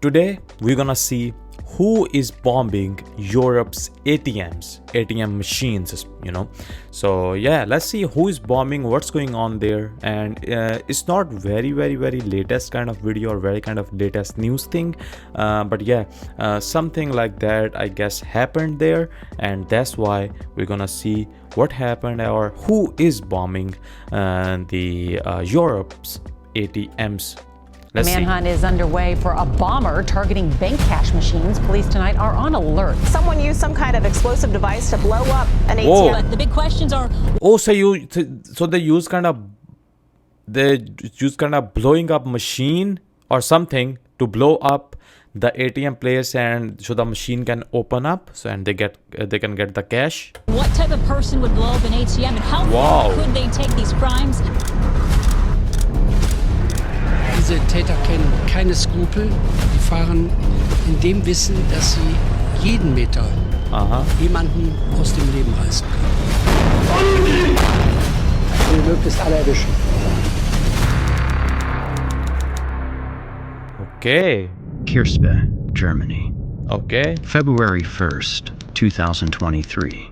Today we're gonna see who is bombing Europe's ATM machines, So yeah, let's see who is bombing, what's going on there. And it's not very latest kind of video or very kind of latest news thing, but yeah, something like that I guess happened there, and that's why we're gonna see what happened or who is bombing the Europe's ATMs. The manhunt is underway for a bomber targeting bank cash machines. Police tonight are on alert. Someone used some kind of explosive device to blow up an ATM. Whoa. But the big questions are... So they use kind of blowing up machine or something to blow up the ATM place, and so the machine can open up, so and they can get the cash. What type of person would blow up an ATM, and how far could they take these crimes? Diese Täter kennen keine Skrupel. Die fahren in dem Wissen, dass sie jeden Meter jemanden aus dem Leben reißen können. Und möglichst alle erwischen. Okay. Kirspe, Germany. Okay. February 1st, 2023.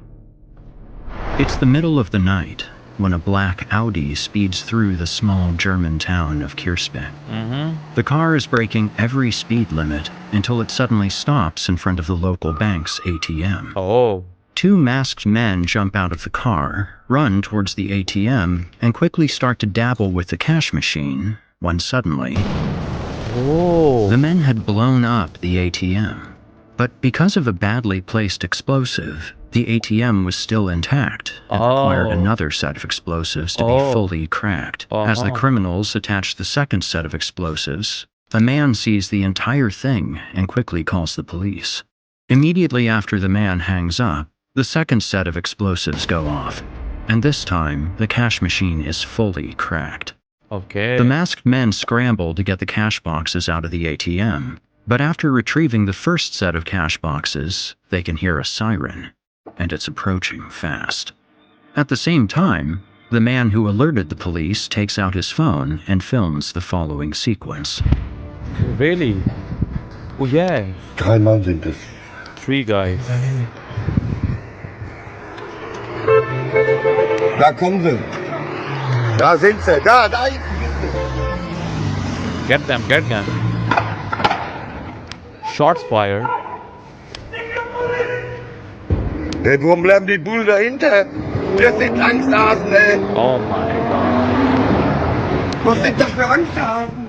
It's the middle of the night when a black Audi speeds through the small German town of Kirspe. The car is breaking every speed limit until it suddenly stops in front of the local bank's ATM. Oh. Two masked men jump out of the car, run towards the ATM, and quickly start to dabble with the cash machine, when suddenly... Oh. The men had blown up the ATM. But because of a badly placed explosive, the ATM was still intact and required another set of explosives to be fully cracked. As the criminals attached the second set of explosives, a man sees the entire thing and quickly calls the police. Immediately after the man hangs up, the second set of explosives go off, and this time the cash machine is fully cracked. Okay. The masked men scramble to get the cash boxes out of the ATM, but after retrieving the first set of cash boxes, they can hear a siren, and it's approaching fast. At the same time, the man who alerted the police takes out his phone and films the following sequence. Really? Oh yeah. 3 Mann sind es. 3 guys. Da kommen sie. Da sind sie. Da hinten. Get them. Shots fired. Hey, warum bleiben die Bullen dahinter? Das sind Angsthasen, ey. Oh my god. Was sind das für Angsthasen?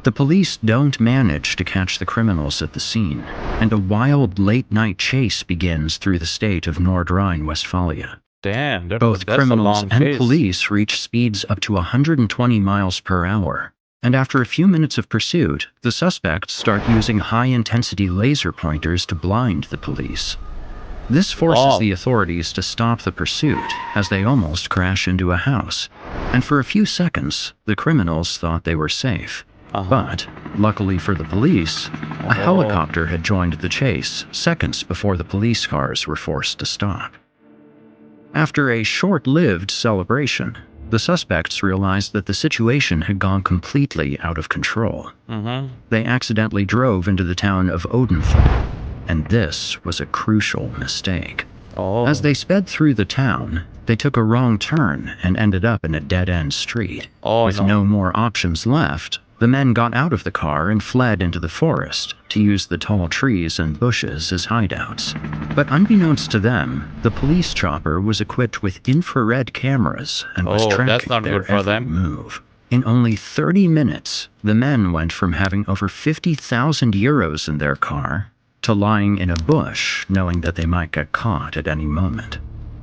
The police don't manage to catch the criminals at the scene, and a wild late-night chase begins through the state of Nordrhein-Westphalia. Damn, Both that's criminals a long and chase. police reach speeds up to 120 miles per hour, and after a few minutes of pursuit, the suspects start using high-intensity laser pointers to blind the police. This forces the authorities to stop the pursuit as they almost crash into a house, and for a few seconds, the criminals thought they were safe. But, luckily for the police, a helicopter had joined the chase seconds before the police cars were forced to stop. After a short-lived celebration, the suspects realized that the situation had gone completely out of control. They accidentally drove into the town of Odenthal, and this was a crucial mistake. As they sped through the town, they took a wrong turn and ended up in a dead-end street. With no more options left, the men got out of the car and fled into the forest to use the tall trees and bushes as hideouts. But unbeknownst to them, the police chopper was equipped with infrared cameras and was tracking their every move. In only 30 minutes, the men went from having over 50,000 euros in their car to lying in a bush knowing that they might get caught at any moment.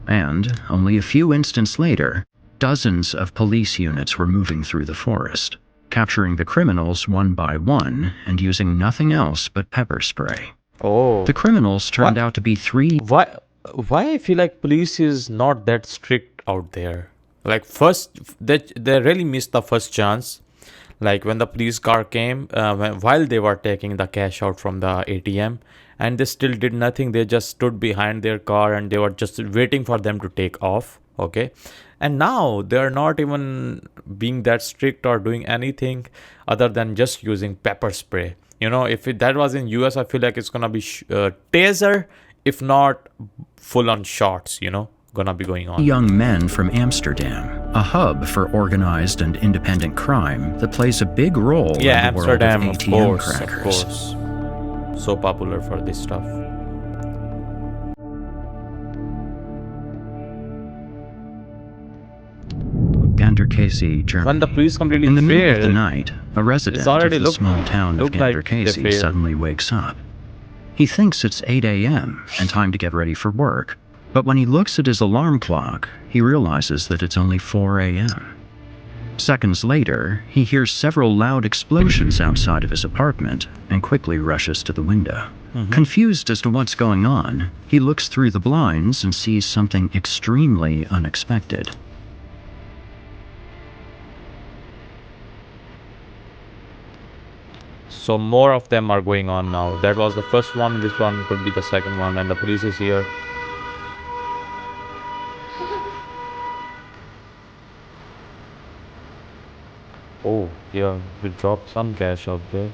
And, only a few instants later, dozens of police units were moving through the forest, capturing the criminals one by one and using nothing else but pepper spray. The criminals turned out to be 3... Why I feel like police is not that strict out there? Like first, they really missed the first chance. Like when the police car came, while they were taking the cash out from the ATM, and they still did nothing. They just stood behind their car and they were just waiting for them to take off. Okay, and now they're not even being that strict or doing anything other than just using pepper spray. If that was in US, I feel like it's gonna be taser, if not full-on shots. Gonna be going on. Young men from Amsterdam, a hub for organized and independent crime that plays a big role in the Amsterdam, world of ATM crackers. Of course. So popular for this stuff. Ganderkesee, Germany. When the police completely In the middle of the failed, night, a resident of the small town of Ganderkesee suddenly wakes up. He thinks it's 8 a.m. and time to get ready for work. But when he looks at his alarm clock, he realizes that it's only 4 a.m. Seconds later, he hears several loud explosions outside of his apartment and quickly rushes to the window. Confused as to what's going on, he looks through the blinds and sees something extremely unexpected. So more of them are going on now. That was the first one. This one could be the second one, and the police is here. Oh, yeah, we dropped some cash out there.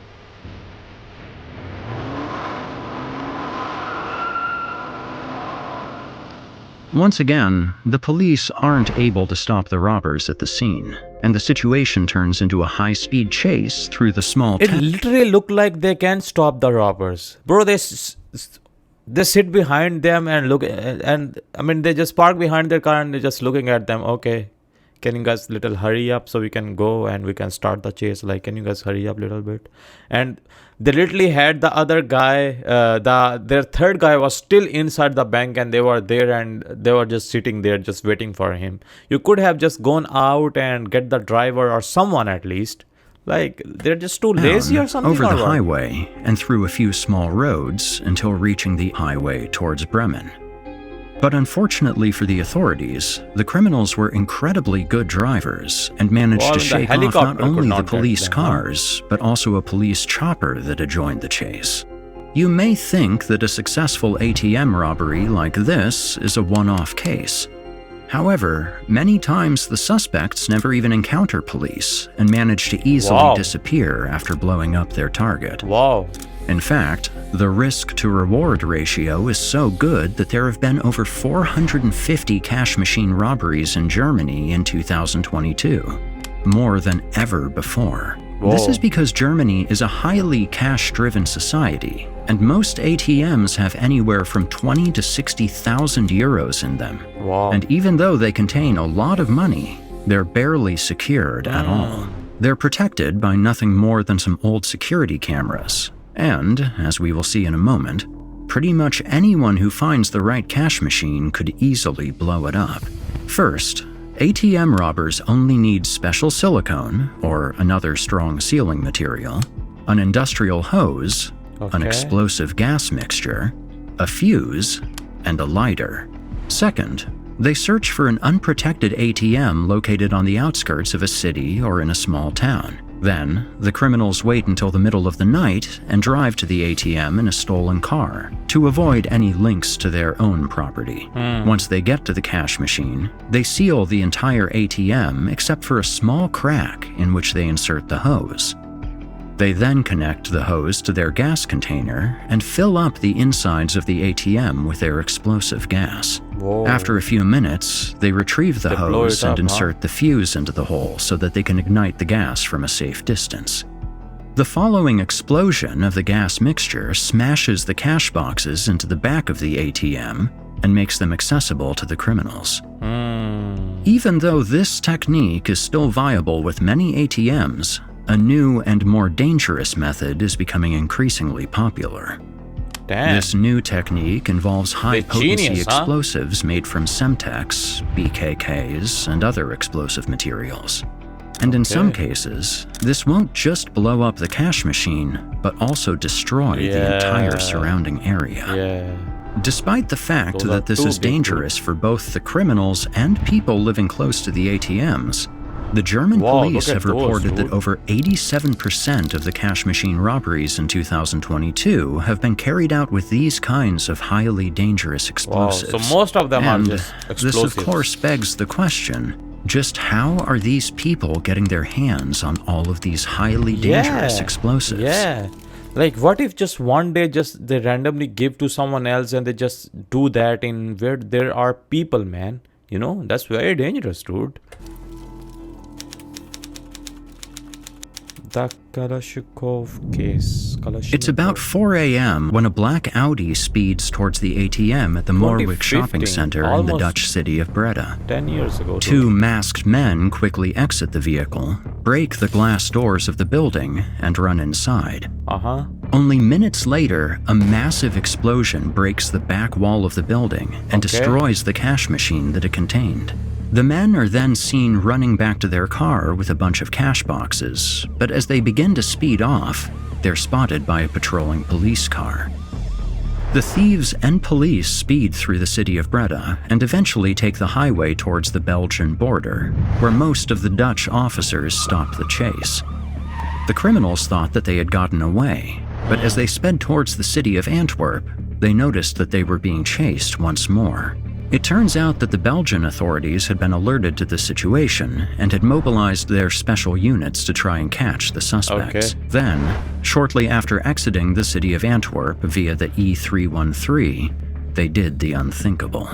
Once again, the police aren't able to stop the robbers at the scene, and the situation turns into a high-speed chase through the small It town. literally looked like they can stop the robbers. Bro, they sit behind them and look, and I mean, they just park behind their car and they're just looking at them. Okay, can you guys little hurry up so we can go and we can start the chase? Like, can you guys hurry up a little bit? And they literally had the other guy, their third guy was still inside the bank, and they were there and they were just sitting there just waiting for him. You could have just gone out and get the driver or someone at least. Like, they're just too lazy or something. Over the or what? highway and through a few small roads until reaching the highway towards Bremen. But unfortunately for the authorities, the criminals were incredibly good drivers and managed Well, to the shake off helicopter not could only not the get police them, huh? cars, but also a police chopper that had joined the chase. You may think that a successful ATM robbery like this is a one-off case. However, many times the suspects never even encounter police and manage to easily disappear after blowing up their target. Wow. In fact, the risk-to-reward ratio is so good that there have been over 450 cash machine robberies in Germany in 2022, more than ever before. This is because Germany is a highly cash-driven society, and most ATMs have anywhere from 20 to 60,000 euros in them. Wow. And even though they contain a lot of money, they're barely secured at all. They're protected by nothing more than some old security cameras. And, as we will see in a moment, pretty much anyone who finds the right cash machine could easily blow it up. First, ATM robbers only need special silicone, or another strong sealing material, an industrial hose, an explosive gas mixture, a fuse, and a lighter. Second, they search for an unprotected ATM located on the outskirts of a city or in a small town. Then, the criminals wait until the middle of the night and drive to the ATM in a stolen car to avoid any links to their own property. Once they get to the cash machine, they seal the entire ATM except for a small crack in which they insert the hose. They then connect the hose to their gas container and fill up the insides of the ATM with their explosive gas. After a few minutes, they retrieve the hose and insert the fuse into the hole so that they can ignite the gas from a safe distance. The following explosion of the gas mixture smashes the cash boxes into the back of the ATM and makes them accessible to the criminals. Even though this technique is still viable with many ATMs, a new and more dangerous method is becoming increasingly popular. This new technique involves high-potency explosives made from Semtex, BKKs, and other explosive materials. And in some cases, this won't just blow up the cash machine, but also destroy the entire surrounding area. Despite the fact that this is dangerous for both the criminals and people living close to the ATMs, The German Wow, police look at have those, reported that dude. over 87% of the cash machine robberies in 2022 have been carried out with these kinds of highly dangerous Wow, explosives. so most of them are And just this, explosives. of course, begs the question, just how are these people getting their hands on all of these highly dangerous explosives? Yeah. Like, what if just one day just they randomly give to someone else and they just do that in where there are people, man? You know, that's very dangerous, dude. The Kalashnikov case. It's about 4 a.m. when a black Audi speeds towards the ATM at the Morwick shopping 2015, center in the almost Dutch city of Breda. 10 years ago. dude. Two masked men quickly exit the vehicle, break the glass doors of the building, and run inside. Uh-huh. Only minutes later, a massive explosion breaks the back wall of the building and destroys the cash machine that it contained. The men are then seen running back to their car with a bunch of cash boxes, but as they begin to speed off, they're spotted by a patrolling police car. The thieves and police speed through the city of Breda and eventually take the highway towards the Belgian border, where most of the Dutch officers stop the chase. The criminals thought that they had gotten away, but as they sped towards the city of Antwerp, they noticed that they were being chased once more. It turns out that the Belgian authorities had been alerted to the situation and had mobilized their special units to try and catch the suspects. Then, shortly after exiting the city of Antwerp via the E313, they did the unthinkable.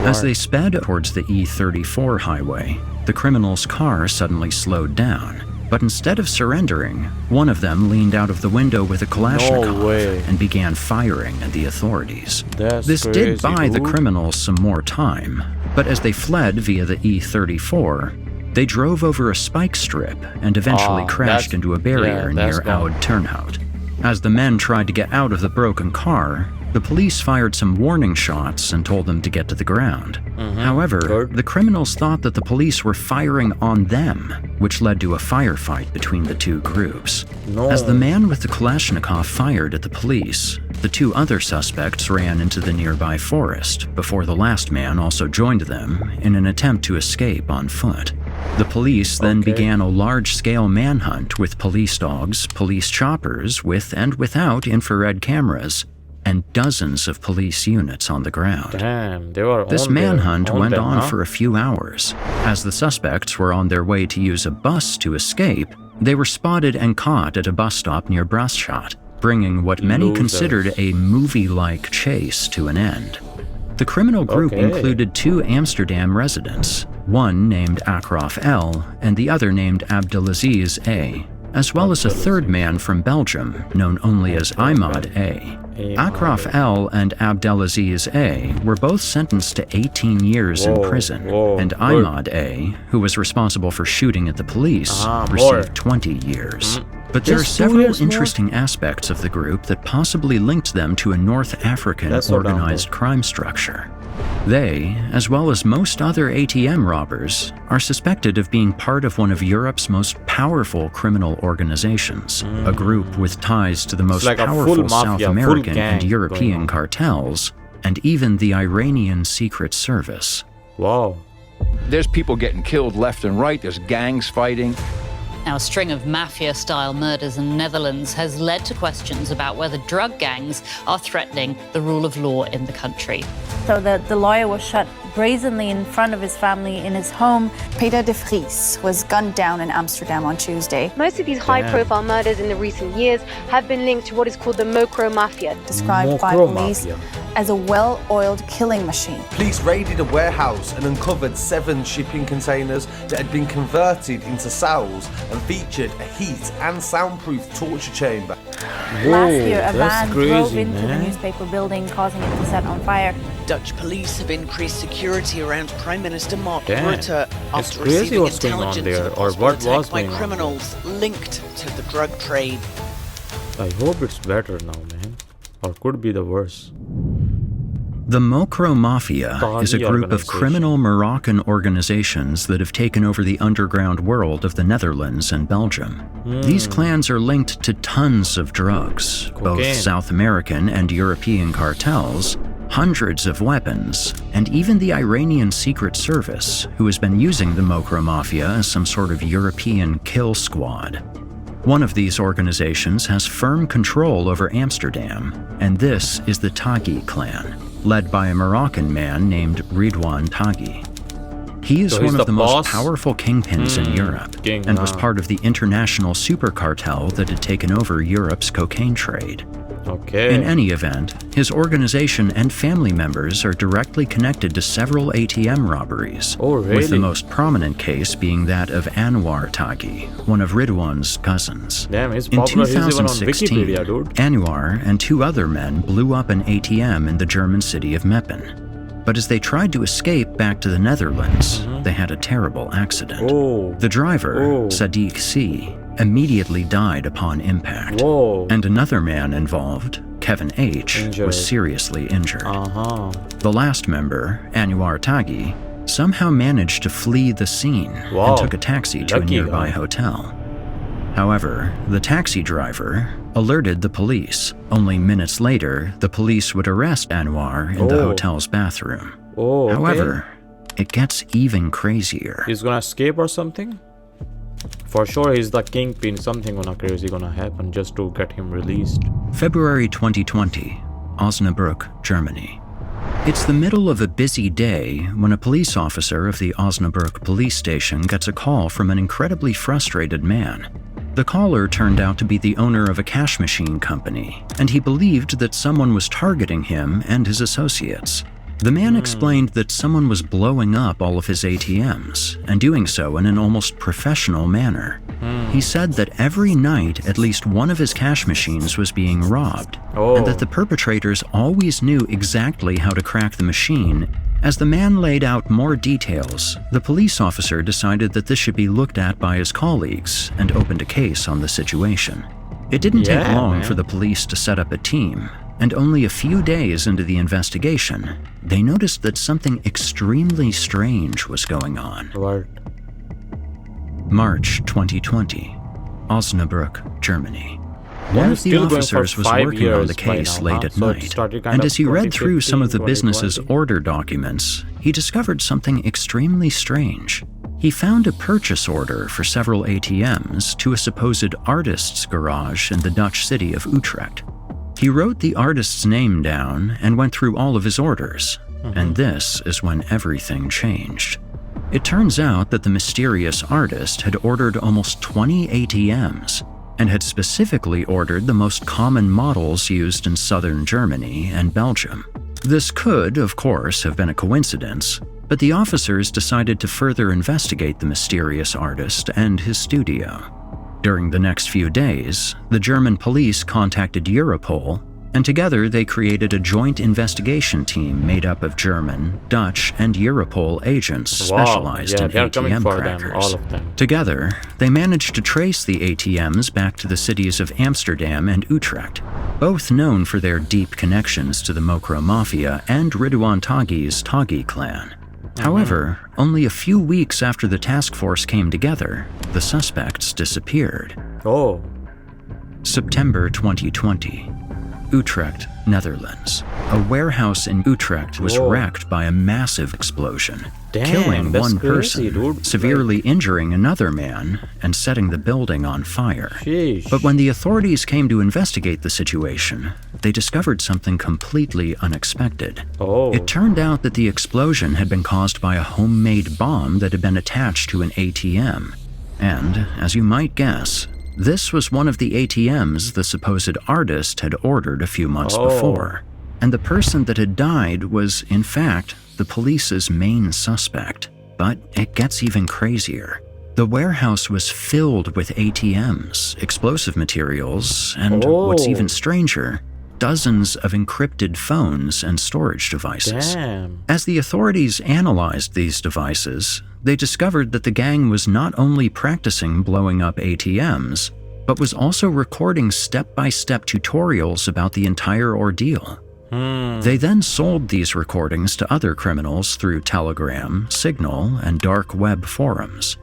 As they sped towards the E34 highway, the criminals' car suddenly slowed down. But instead of surrendering, one of them leaned out of the window with a Kalashnikov and began firing at the authorities. This did buy the criminals some more time, but as they fled via the E34, they drove over a spike strip and eventually crashed into a barrier near Oud Turnhout. As the men tried to get out of the broken car, the police fired some warning shots and told them to get to the ground. However, the criminals thought that the police were firing on them, which led to a firefight between the two groups. As the man with the Kalashnikov fired at the police, the two other suspects ran into the nearby forest before the last man also joined them in an attempt to escape on foot. The police then began a large-scale manhunt with police dogs, police choppers with and without infrared cameras, and dozens of police units on the ground. Damn, they were This manhunt went on for a few hours. As the suspects were on their way to use a bus to escape, they were spotted and caught at a bus stop near Brasschaat, bringing what many considered a movie-like chase to an end. The criminal group included two Amsterdam residents, one named Akrof L and the other named Abdelaziz A, as well as a third man from Belgium known only as Imad A. Akrof L and Abdelaziz A were both sentenced to 18 years in prison, and Imad A, who was responsible for shooting at the police, received 20 years. But there are several interesting aspects of the group that possibly linked them to a North African organized crime structure. They, as well as most other ATM robbers, are suspected of being part of one of Europe's most powerful criminal organizations, a group with ties to the most powerful South American and European cartels, and even the Iranian Secret Service. Wow. There's people getting killed left and right, there's gangs fighting. Now, a string of mafia-style murders in the Netherlands has led to questions about whether drug gangs are threatening the rule of law in the country. So the lawyer was shot brazenly in front of his family in his home. Peter de Vries was gunned down in Amsterdam on Tuesday. Most of these high-profile murders in the recent years have been linked to what is called the Mokro Mafia. Described by police as a well-oiled killing machine. Police raided a warehouse and uncovered 7 shipping containers that had been converted into cells and featured a heat and soundproof torture chamber. Last year, a van drove into the newspaper building, causing it to set on fire. Dutch police have increased security around Prime Minister Mark Rutte after crazy receiving what's going on intelligence there, of a or possible what attack was by going on criminals linked to the drug trade. I hope it's better now, man. Or could be the worse. The Mokro Mafia is a group of criminal Moroccan organizations that have taken over the underground world of the Netherlands and Belgium. These clans are linked to tons of drugs, both South American and European cartels, hundreds of weapons, and even the Iranian Secret Service, who has been using the Mokro Mafia as some sort of European kill squad. One of these organizations has firm control over Amsterdam, and this is the Taghi clan, led by a Moroccan man named Ridwan Taghi. He is one of the most powerful kingpins in Europe, and was part of the international super cartel that had taken over Europe's cocaine trade. Okay. In any event, his organization and family members are directly connected to several ATM robberies, with the most prominent case being that of Anwar Taghi, one of Ridwan's cousins. Damn, he's in popular. 2016, He's even on Wikipedia, dude. Anwar and 2 other men blew up an ATM in the German city of Meppen. But as they tried to escape back to the Netherlands, they had a terrible accident. The driver, Sadiq C., immediately died upon impact. And another man involved, Kevin H., was seriously injured. The last member, Anwar Taghi, somehow managed to flee the scene and took a taxi to a nearby hotel. However, the taxi driver alerted the police. Only minutes later, the police would arrest Anwar in the hotel's bathroom. However, it gets even crazier. He's gonna escape or something? For sure, he's the kingpin. Something crazy gonna happen just to get him released. February 2020, Osnabrück, Germany. It's the middle of a busy day when a police officer of the Osnabrück police station gets a call from an incredibly frustrated man. The caller turned out to be the owner of a cash machine company, and he believed that someone was targeting him and his associates. The man explained that someone was blowing up all of his ATMs, and doing so in an almost professional manner. He said that every night at least one of his cash machines was being robbed, and that the perpetrators always knew exactly how to crack the machine. As the man laid out more details, the police officer decided that this should be looked at by his colleagues and opened a case on the situation. It didn't take long for the police to set up a team, and only a few days into the investigation, they noticed that something extremely strange was going on. March 2020, Osnabrück, Germany. One of the officers was working on the case late at night, and as he read through some of the business's order documents, he discovered something extremely strange. He found a purchase order for several ATMs to a supposed artist's garage in the Dutch city of Utrecht. He wrote the artist's name down and went through all of his orders, and this is when everything changed. It turns out that the mysterious artist had ordered almost 20 ATMs, and had specifically ordered the most common models used in southern Germany and Belgium. This could, of course, have been a coincidence, but the officers decided to further investigate the mysterious artist and his studio. During the next few days, the German police contacted Europol, and together they created a joint investigation team made up of German, Dutch, and Europol agents specialized in ATM crackers. Together, they managed to trace the ATMs back to the cities of Amsterdam and Utrecht, both known for their deep connections to the Mokro Mafia and Ridwan Taghi's Taghi clan. However, only a few weeks after the task force came together, the suspects disappeared. September 2020. Utrecht, Netherlands. A warehouse in Utrecht was wrecked by a massive explosion, killing one person, severely injuring another man, and setting the building on fire. But when the authorities came to investigate the situation, they discovered something completely unexpected. It turned out that the explosion had been caused by a homemade bomb that had been attached to an ATM. And, as you might guess, this was one of the ATMs the supposed artist had ordered a few months before, and the person that had died was, in fact, the police's main suspect. But it gets even crazier. The warehouse was filled with ATMs, explosive materials, and what's even stranger, dozens of encrypted phones and storage devices. As the authorities analyzed these devices, they discovered that the gang was not only practicing blowing up ATMs, but was also recording step-by-step tutorials about the entire ordeal. They then sold these recordings to other criminals through Telegram, Signal, and dark web forums.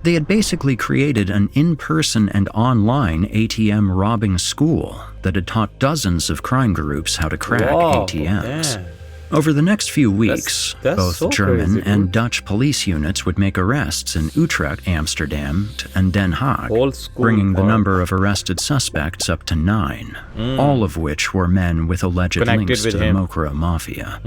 They had basically created an in-person and online ATM robbing school that had taught dozens of crime groups how to crack ATMs. Over the next few weeks, that's both so German crazy, and Dutch police units would make arrests in Utrecht, Amsterdam, and Den Haag, bringing the number of arrested suspects up to 9, all of which were men with alleged links to the Mokro Mafia.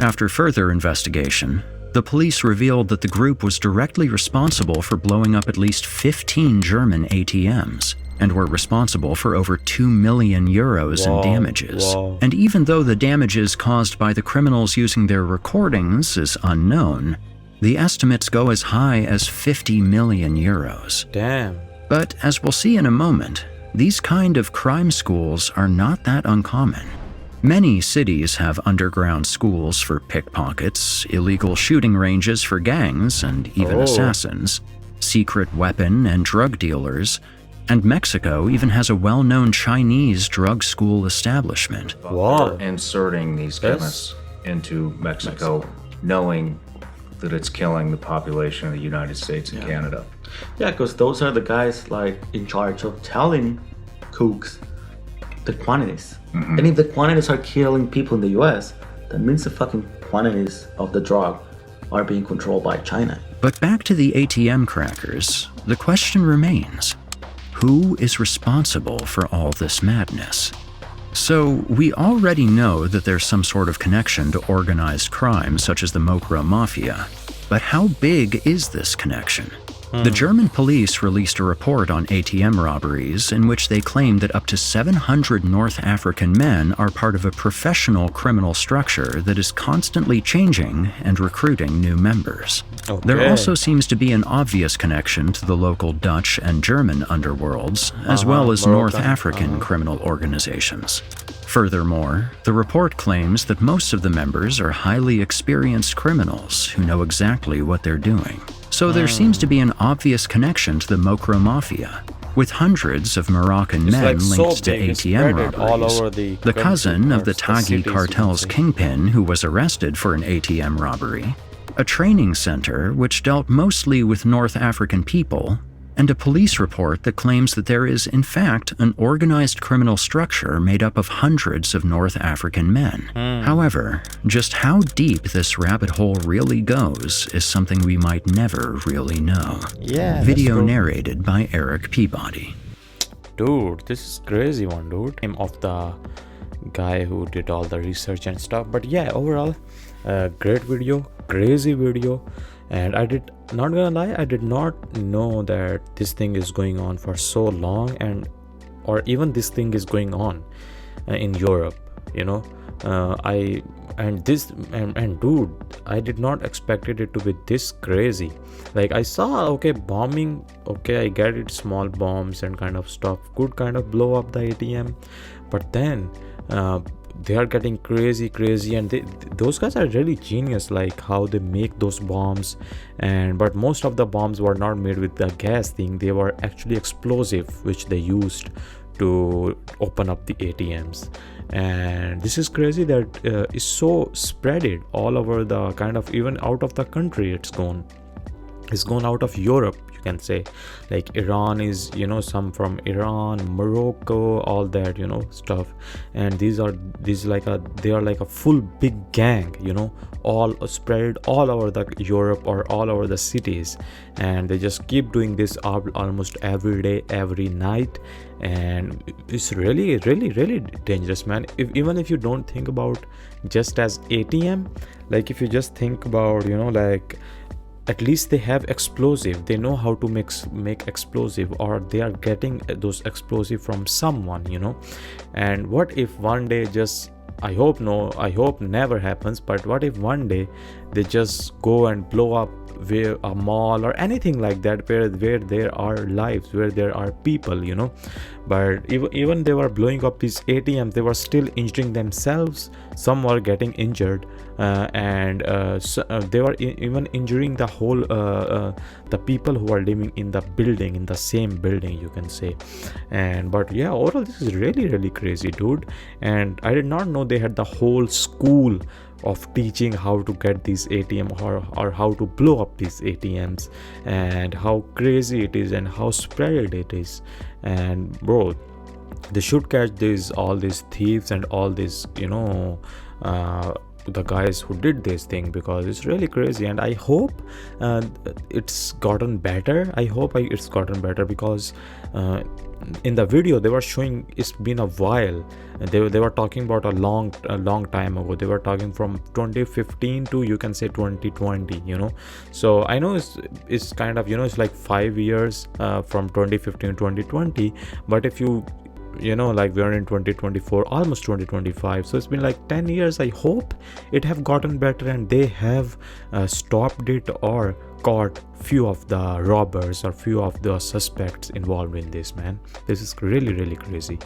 After further investigation, the police revealed that the group was directly responsible for blowing up at least 15 German ATMs, and were responsible for over 2 million euros in damages. And even though the damages caused by the criminals using their recordings is unknown, the estimates go as high as 50 million euros. Damn. But as we'll see in a moment, these kind of crime schools are not that uncommon. Many cities have underground schools for pickpockets, illegal shooting ranges for gangs and even assassins, secret weapon and drug dealers, and Mexico even has a well-known Chinese drug school establishment. Wow. Inserting these chemists into Mexico, knowing that it's killing the population of the United States and Canada. Yeah, because those are the guys like in charge of telling cooks the quantities. And if the quantities are killing people in the US, that means the fucking quantities of the drug are being controlled by China. But back to the ATM crackers, the question remains. Who is responsible for all this madness? So, we already know that there's some sort of connection to organized crime such as the Mokro Mafia. But how big is this connection? The German police released a report on ATM robberies in which they claimed that up to 700 North African men are part of a professional criminal structure that is constantly changing and recruiting new members. There also seems to be an obvious connection to the local Dutch and German underworlds, as well as North African criminal organizations. Furthermore, the report claims that most of the members are highly experienced criminals who know exactly what they're doing. So there seems to be an obvious connection to the Mokro Mafia, with hundreds of Moroccan men linked to ATM robberies. The cousin of the Taghi cartel's kingpin who was arrested for an ATM robbery, a training center which dealt mostly with North African people, and a police report that claims that there is, in fact, an organized criminal structure made up of hundreds of North African men. However, just how deep this rabbit hole really goes is something we might never really know. Video narrated by Eric Peabody. Dude, this is crazy one, dude. Name of the guy who did all the research and stuff. But yeah, overall, great video, crazy video. And not gonna lie, I did not know that this thing is going on for so long, or even this thing is going on in Europe, you know. Dude, I did not expected it to be this crazy. Like, I saw, bombing, I get it, small bombs and kind of stuff could kind of blow up the ATM, but then they are getting crazy, and those guys are really genius, like how they make those bombs. But most of the bombs were not made with the gas thing, they were actually explosive, which they used to open up the ATMs. And this is crazy that it's so spreaded all over the kind of, even out of the country. It's gone out of Europe, you can say. Like Iran is, some from Iran, Morocco, all that, stuff. And they are like a full big gang, all spread all over the Europe or all over the cities. And they just keep doing this almost every day, every night. And it's really, really, really dangerous, man. Even if you don't think about just as ATM, like if you just think about, at least they have explosive, they know how to make explosive, or they are getting those explosive from someone, And what if one day, just I hope never happens, but what if one day they just go and blow up a mall or anything like that, where there are lives, where there are people, But even they were blowing up these ATMs, they were still injuring themselves. Some were getting injured, and they were even injuring the whole the people who are living in the same building, you can say. But yeah, overall this is really, really crazy, dude. And I did not know they had the whole school of teaching how to get these ATM or how to blow up these ATMs, and how crazy it is and how spread it is. And bro, they should catch all these thieves and all these the guys who did this thing, because it's really crazy. And I hope it's gotten better. I hope it's gotten better, because in the video they were showing it's been a while. They were talking about a long time ago. They were talking from 2015 to, you can say, 2020, you know. So I know it's kind of, you know, it's like 5 years from 2015 to 2020, but if you know, like we're in 2024, almost 2025, so it's been like 10 years. I hope it have gotten better and they have stopped it or caught few of the robbers or few of the suspects involved in this, man. This is really, really crazy.